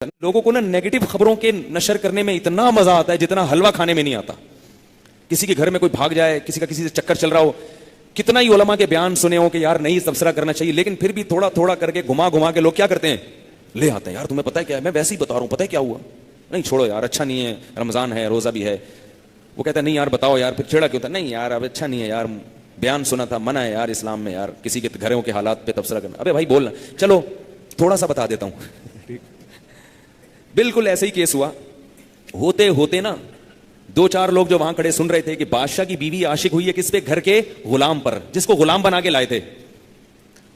لوگوں کو نا نیگیٹو خبروں کے نشر کرنے میں اتنا مزہ آتا ہے جتنا حلوہ کھانے میں نہیں آتا. کسی کے گھر میں کوئی بھاگ جائے, کسی کا کسی سے چکر چل رہا ہو, کتنا ہی علماء کے بیان سنے ہو کہ یار نہیں تبصرہ کرنا چاہیے, لیکن پھر بھی تھوڑا تھوڑا کر کے گھما کے لوگ کیا کرتے ہیں, لے آتے ہیں. یار تمہیں پتہ ہے کیا ہے, میں ویسے ہی بتا رہا ہوں, پتہ ہے کیا ہوا, نہیں چھوڑو یار اچھا نہیں ہے, رمضان ہے روزہ بھی ہے. وہ کہتا ہے نہیں یار بتاؤ یار, پھر چھیڑا کیوں ہوتا, نہیں یار اب اچھا نہیں ہے یار, بیان سنا تھا, منع ہے یار اسلام میں یار کسی کے گھروں کے حالات پہ تبصرہ کرنا. ابے بھائی بولنا, چلو تھوڑا سا بتا دیتا ہوں. بالکل ایسے ہی کیس ہوا. ہوتے ہوتے نا دو چار لوگ جو وہاں کھڑے سن رہے تھے کہ بادشاہ کی بیوی عاشق ہوئی ہے کس پہ, گھر کے غلام پر, جس کو غلام بنا کے لائے تھے.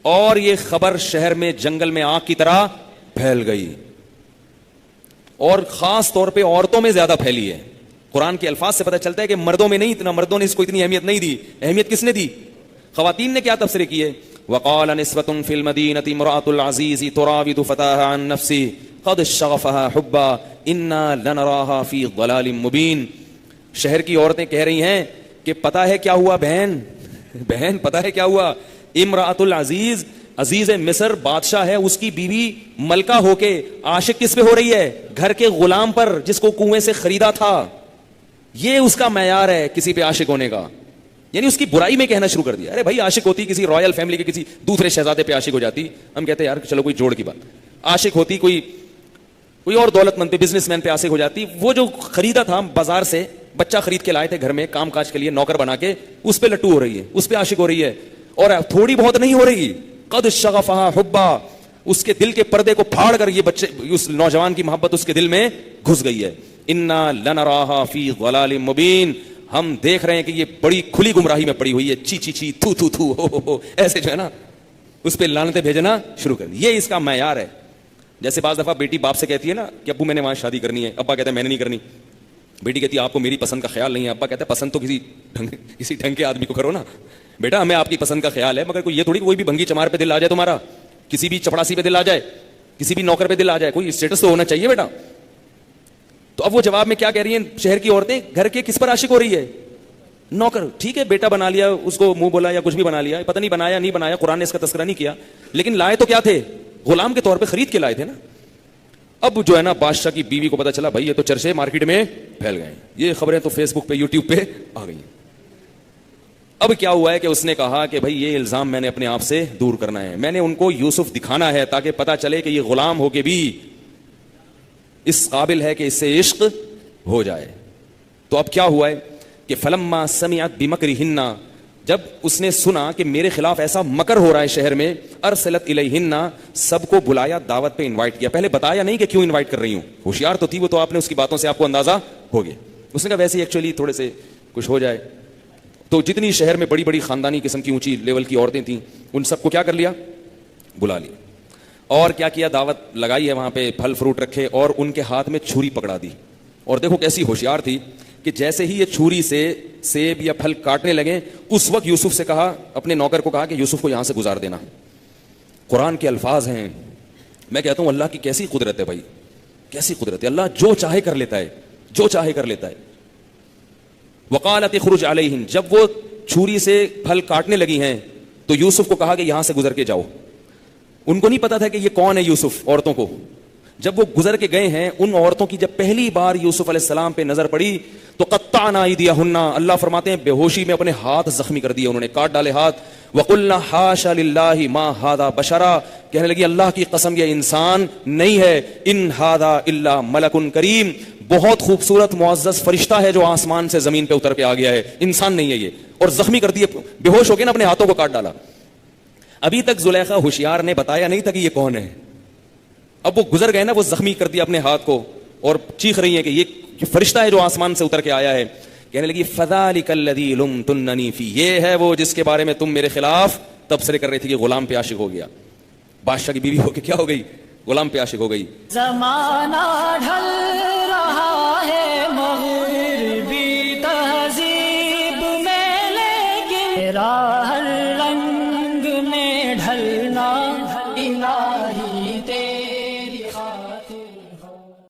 اور یہ خبر شہر میں جنگل میں آگ کی طرح پھیل گئی, اور خاص طور پہ عورتوں میں زیادہ پھیلی ہے. قرآن کے الفاظ سے پتہ چلتا ہے کہ مردوں میں نہیں, اتنا مردوں نے اس کو اتنی اہمیت نہیں دی. اہمیت کس نے دی؟ خواتین نے کیا تبصرے کیے. وقال نسوة في المدينة امرأة العزيز تراود فتاها عن نفسه قد شغفها حبا انا لنراها في ضلال مبين. شہر کی عورتیں کہہ رہی ہیں کہ پتہ ہے کیا ہوا بہن, بہن پتہ ہے کیا ہوا, امرأة العزیز, عزیز مصر بادشاہ ہے, اس کی بیوی ملکہ ہو کے عاشق کس پہ ہو رہی ہے, گھر کے غلام پر جس کو کنویں سے خریدا تھا. یہ اس کا معیار ہے کسی پہ عاشق ہونے کا. یعنی اس کی برائی میں کہنا شروع کر دیا. ارے بھائی عاشق ہوتی کسی رائل فیملی کے کسی دوسرے شہزادے پہ عاشق ہو جاتی, ہم کہتے ہیں یار چلو کوئی جوڑ کی بات. عاشق ہوتی کوئی اور دولت مند پہ, بزنس مین پہ عاشق ہو جاتی. وہ جو خریدا تھا بازار سے, بچہ خرید کے لائے تھے گھر میں کام کاج کے لیے, نوکر بنا کے, اس پہ لٹو ہو رہی ہے, اس پہ عاشق ہو رہی ہے. اور تھوڑی بہت نہیں ہو رہی, قد شغفہا حبا, اس کے دل کے پردے کو پھاڑ کر یہ بچے, اس نوجوان کی محبت اس کے دل میں گھس گئی ہے. انا لنراہا فی ضلال مبین, ہم دیکھ رہے ہیں کہ یہ بڑی کھلی گمراہی میں پڑی ہوئی ہے. چی چی چی تھو تھو تھو ہو ہو, ایسے جو ہے نا اس پہ لعنتیں بھیجنا شروع کر دی. یہ اس کا معیار ہے. جیسے بعض دفعہ بیٹی باپ سے کہتی ہے نا کہ ابو میں نے وہاں شادی کرنی ہے, ابا کہتا ہے میں نے نہیں کرنی. بیٹی کہتی ہے آپ کو میری پسند کا خیال نہیں ہے, ابا کہتا ہے پسند تو کسی ڈھنگ کے آدمی کو کرو نا. بیٹا ہمیں آپ کی پسند کا خیال ہے, مگر کوئی یہ تھوڑی کوئی بھی بھنگی چمار پہ دل آ جائے تمہارا, کسی بھی چپڑاسی پہ دل آ جائے, کسی بھی نوکر پہ دل آ جائے, کوئی اسٹیٹس تو ہونا چاہیے بیٹا. تو اب وہ جواب میں کیا کہہ رہی ہیں شہر کی عورتیں, گھر کے کس پر عاشق ہو رہی ہے, نوکر. ٹھیک ہے بیٹا بنا لیا, اس کو منہ بولا یا کچھ بھی بنا لیا, پتہ نہیں بنایا نہیں بنایا, قرآن نے اس کا تذکرہ نہیں کیا, لیکن لائے تو کیا تھے, غلام کے طور پہ خرید کے لائے تھے نا. اب جو ہے نا بادشاہ کی بیوی کو پتہ چلا بھائی یہ تو چرچے مارکیٹ میں پھیل گئے, یہ خبریں تو فیس بک پہ یوٹیوب پہ آ گئی. اب کیا ہوا ہے کہ اس نے کہا کہ بھائی یہ الزام میں نے اپنے آپ سے دور کرنا ہے, میں نے ان کو یوسف دکھانا ہے تاکہ پتہ چلے کہ یہ غلام ہو کے بھی اس قابل ہے کہ اس سے عشق ہو جائے. تو اب کیا ہوا ہے کہ فلما سمعت بمکرہن, جب اس نے سنا کہ میرے خلاف ایسا مکر ہو رہا ہے شہر میں, ارسلت الیہن, سب کو بلایا, دعوت پہ انوائٹ کیا. پہلے بتایا نہیں کہ کیوں انوائٹ کر رہی ہوں, ہوشیار تو تھی وہ, تو آپ نے اس کی باتوں سے آپ کو اندازہ ہو گیا. اس نے کہا ویسے ایکچولی تھوڑے سے کچھ ہو جائے. تو جتنی شہر میں بڑی بڑی خاندانی قسم کی اونچی لیول کی عورتیں تھیں ان سب کو کیا کر لیا, بلا لیا. اور کیا کیا, دعوت لگائی ہے وہاں پہ, پھل فروٹ رکھے اور ان کے ہاتھ میں چھری پکڑا دی. اور دیکھو کیسی ہوشیار تھی کہ جیسے ہی یہ چھری سے سیب یا پھل کاٹنے لگے, اس وقت یوسف سے کہا, اپنے نوکر کو کہا کہ یوسف کو یہاں سے گزار دینا. قرآن کے الفاظ ہیں, میں کہتا ہوں اللہ کی کیسی قدرت ہے بھائی, کیسی قدرت ہے. اللہ جو چاہے کر لیتا ہے, جو چاہے کر لیتا ہے. وقالت اخرج علیہم, جب وہ چھری سے پھل کاٹنے لگی ہیں تو یوسف کو کہا کہ یہاں سے گزر کے جاؤ. ان کو نہیں پتا تھا کہ یہ کون ہے یوسف, عورتوں کو. جب وہ گزر کے گئے ہیں, ان عورتوں کی جب پہلی بار یوسف علیہ السلام پہ نظر پڑی تو قطعنا ایدیہن, اللہ فرماتے ہیں بے ہوشی میں اپنے ہاتھ زخمی کر دیے, انہوں نے کاٹ ڈالے ہاتھ. وقلنا حاشا للہ ما ھذا بشرا, کہنے لگی اللہ کی قسم یہ انسان نہیں ہے, ان ھذا الا ملک کریم, بہت خوبصورت معزز فرشتہ ہے جو آسمان سے زمین پہ اتر کے آ گیا ہے, انسان نہیں ہے یہ. اور زخمی کر دیے, بے ہوش ہو کے نا اپنے ہاتھوں کو کاٹ ڈالا. ابھی تک زلیخا ہوشیار نے بتایا نہیں تھا کہ یہ کون ہے. اب وہ گزر گئے نا, وہ زخمی کر دیا اپنے ہاتھ کو, اور چیخ رہی ہیں کہ یہ فرشتہ ہے جو آسمان سے اتر کے آیا ہے. کہنے لگی فذالک الذی لمتننی فی, یہ ہے وہ جس کے بارے میں تم میرے خلاف تبصرے کر رہی تھی کہ غلام پہ عاشق ہو گیا. بادشاہ کی بیوی ہو کے کیا ہو گئی, غلام پہ عاشق ہو گئی. زمانہ ڈھل